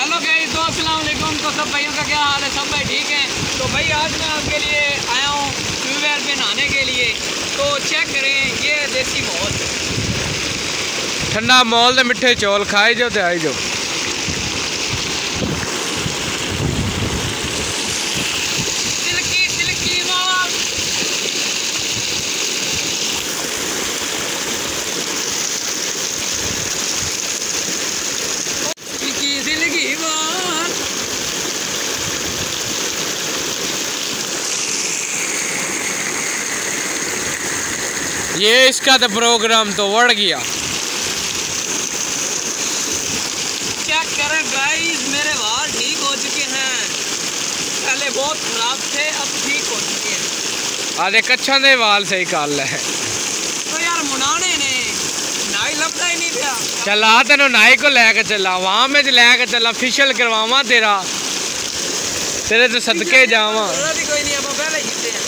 Hello guys, तो अस्सलाम वालेकुम। तो सब भाइयों का क्या हाल है? सब भाई ठीक हैं? तो भाई आज मैं आपके लिए आया हूँ ट्यूबवेल पे नहाने के लिए। तो चेक करें, ये देसी माहौल, ठंडा माहौल दे मिठे चौल खाए जो ते आई जो। सिल्की सिल्की माल, सिल्की सिल्की माल। ये इसका तो प्रोग्राम तो बढ़ गया। चेक करें गाइस, मेरे बाल ठीक हो चुके हैं। पहले बहुत खराब थे, अब ठीक हो चुके हैं। आधे कच्छा दे वाल सही कर ले। तो यार मुनाने ने नाई लपटा ही नहीं था। चला तेन नाई को लैके चला, वहां में लैके चला, फिशल करवावा तेरा, तेरे तो सदके जावा। कोई नहीं, अब पहले जीते हैं।